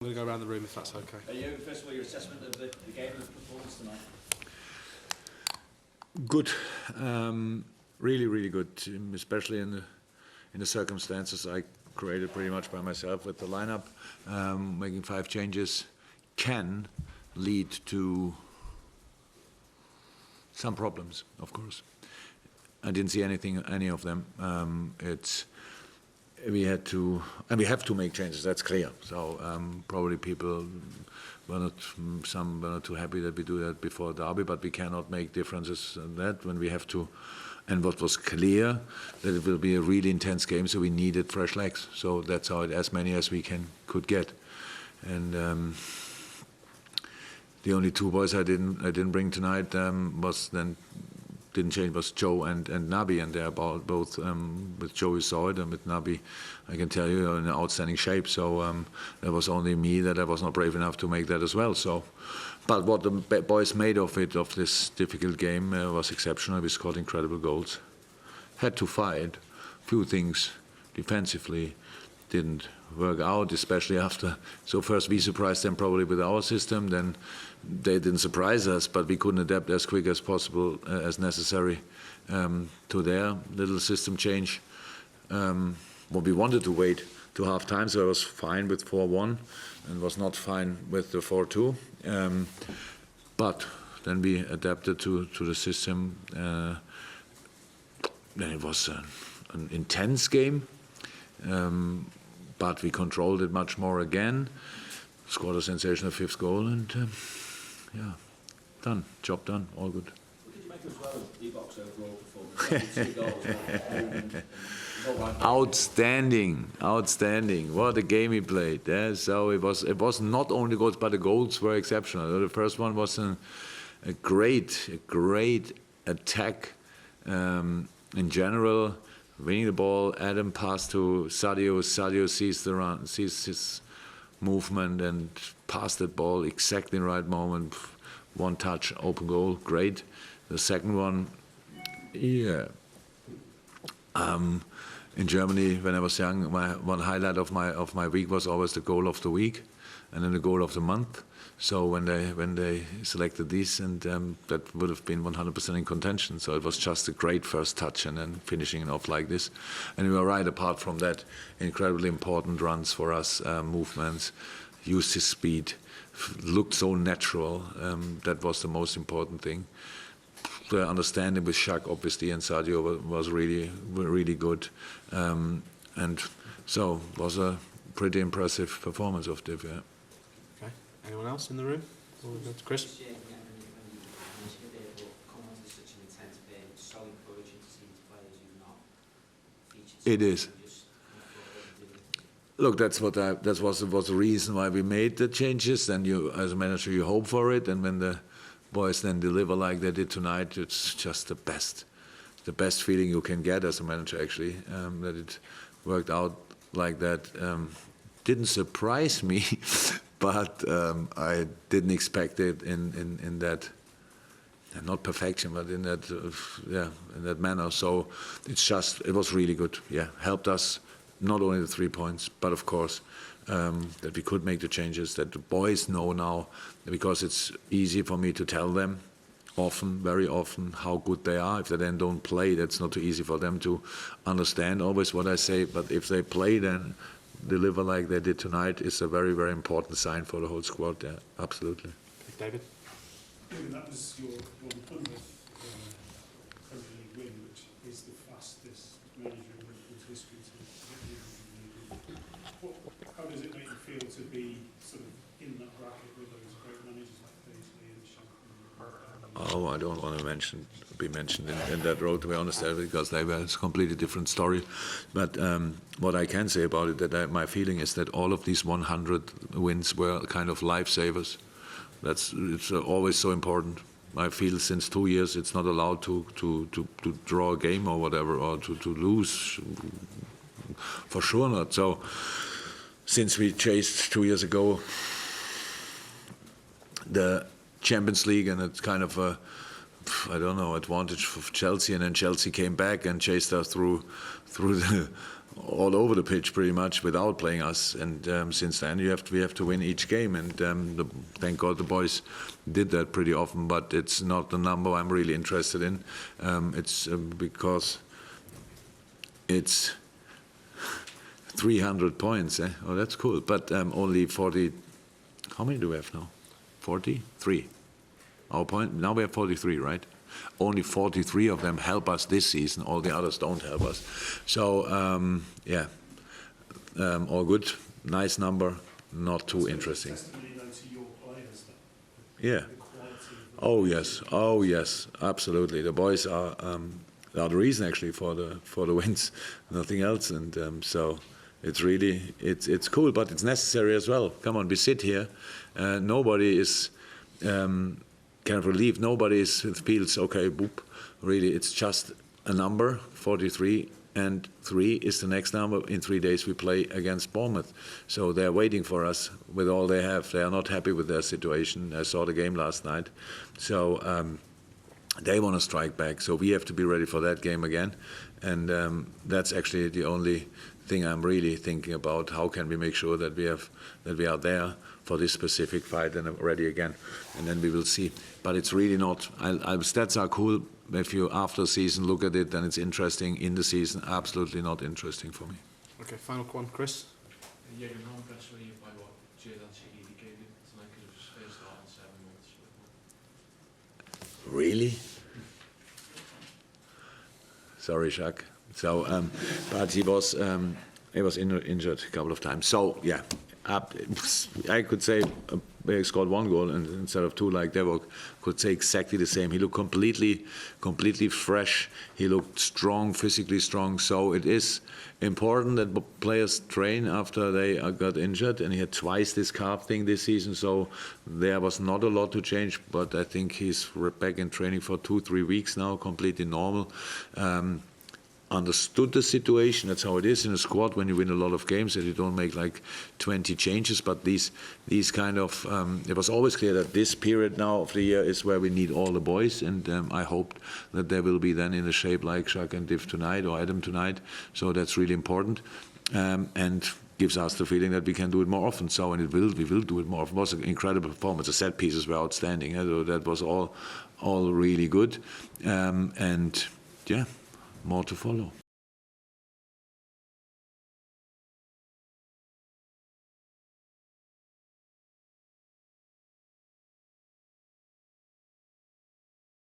I'm going to go around the room if that's okay. First of all, your assessment of the game and the performance tonight? Good, really, really good, especially in the circumstances I created pretty much by myself with the lineup. Making 5 changes can lead to some problems, of course. I didn't see any of them. We had to, and we have to make changes. That's clear. So probably people some were not too happy that we do that before Derby, but we cannot make differences in that when we have to. And what was clear that it will be a really intense game, so we needed fresh legs. So that's how as many as we could get. And the only 2 boys I didn't bring tonight didn't change was Joe and Naby, and they're both with Joe you saw it, and with Naby I can tell you in outstanding shape. So there was only me that I was not brave enough to make that as well. So, but what the boys made of this difficult game was exceptional. We scored incredible goals. Had to fight. Few things defensively didn't work out, especially after. So first we surprised them probably with our system, then they didn't surprise us, but we couldn't adapt as quick as possible, as necessary, to their little system change. What we wanted to wait to half time, so I was fine with 4-1 and was not fine with the 4-2. But then we adapted to the system. Then it was an intense game. But we controlled it much more again, scored a sensational 5th goal, and yeah, done, job done, all good. What did you make as well of Divock's overall performance? Outstanding. What a game he played. Yeah? So it was not only goals, but the goals were exceptional. The first one was a great attack in general. Winning the ball, Adam passed to Sadio. Sadio sees his movement and passed that ball exactly in the right moment. 1 touch, open goal, great. The second one, yeah. In Germany, when I was young, one highlight of my week was always the goal of the week, and then the goal of the month. So when they selected these, and that would have been 100% in contention. So it was just a great first touch, and then finishing it off like this. And we were right. Apart from that, incredibly important runs for us, movements, used his speed, looked so natural. That was the most important thing. The understanding with Shaq, obviously, and Sadio was really good, and so it was a pretty impressive performance of Div. Yeah. Okay. Anyone else in the room? Or we go to Chris? It is. Look, that was the reason why we made the changes. And you, as a manager, you hope for it, and when the boys then deliver like they did tonight, it's just the best feeling you can get as a manager, actually, that it worked out like that. Didn't surprise me, but I didn't expect it in that, not perfection, but in that, in that manner. So it was really good. Yeah, helped us, not only the 3 points, but of course, that we could make the changes, that the boys know now, because it's easy for me to tell them very often how good they are. If they then don't play, that's not too easy for them to understand always what I say, but if they play, then deliver like they did tonight is a very, very important sign for the whole squad. Yeah, absolutely. Okay, David? That was your 100th Premier League win, which is the fastest manager in Liverpool's history to get the Premier League. How does it make you feel to be sort of in that bracket with those great managers like Paisley and Shankly? Oh, I don't want to be mentioned in that road, to be honest, because they were a completely different story. But what I can say about it, that my feeling is that all of these 100 wins were kind of lifesavers. It's always so important. I feel since 2 years it's not allowed to draw a game or whatever, or to lose. For sure not. So since we chased 2 years ago the Champions League, and it's kind of a, I don't know, advantage for Chelsea, and then Chelsea came back and chased us through all over the pitch pretty much without playing us. And since then, we have to win each game. And thank God the boys did that pretty often. But it's not the number I'm really interested in. It's because it's 300 points. Oh, that's cool. But only 40. How many do we have now? 43. Our point now we have 43, right? Only 43 of them help us this season. All the others don't help us. So all good. Nice number. Not too interesting. Testimony though to your players, Yeah. the quality of the Oh yes, absolutely. The boys are the reason actually for the wins, nothing else. And so it's really it's cool, but it's necessary as well. Come on, we sit here. Nobody is kind of relieved. Nobody feels okay. Boop. Really, it's just a number. 43 and 3 is the next number. In 3 days we play against Bournemouth, so they're waiting for us with all they have. They are not happy with their situation. I saw the game last night, so they want to strike back. So we have to be ready for that game again, and that's actually the only thing I'm really thinking about. How can we make sure that we are there for this specific fight and ready again, and then we will see. But it's really not. Stats are cool. If you after season look at it, then it's interesting. In the season, absolutely not interesting for me. Okay, final one, Chris. Jürgen Hahnpress wil je bij wat Jadon Shaqiri gekeken. Toen ik er space al 7 months. Really? Sorry, Jacques. So, but he was injured a couple of times. So yeah, I could say he scored 1 goal and instead of 2 like Devok. Could say exactly the same. He looked completely fresh. He looked strong, physically strong. So it is important that players train after they got injured. And he had twice this calf thing this season. So there was not a lot to change. But I think he's back in training for 2-3 weeks now, completely normal. Understood the situation. That's how it is in a squad when you win a lot of games, that you don't make like 20 changes. But these kind of it was always clear that this period now of the year is where we need all the boys, and I hoped that they will be then in a shape like Jacques and Div tonight or Adam tonight. So that's really important, and gives us the feeling that we can do it more often. So and we will do it more often. It was an incredible performance. The set pieces were outstanding. So that was all really good, and yeah. More to follow.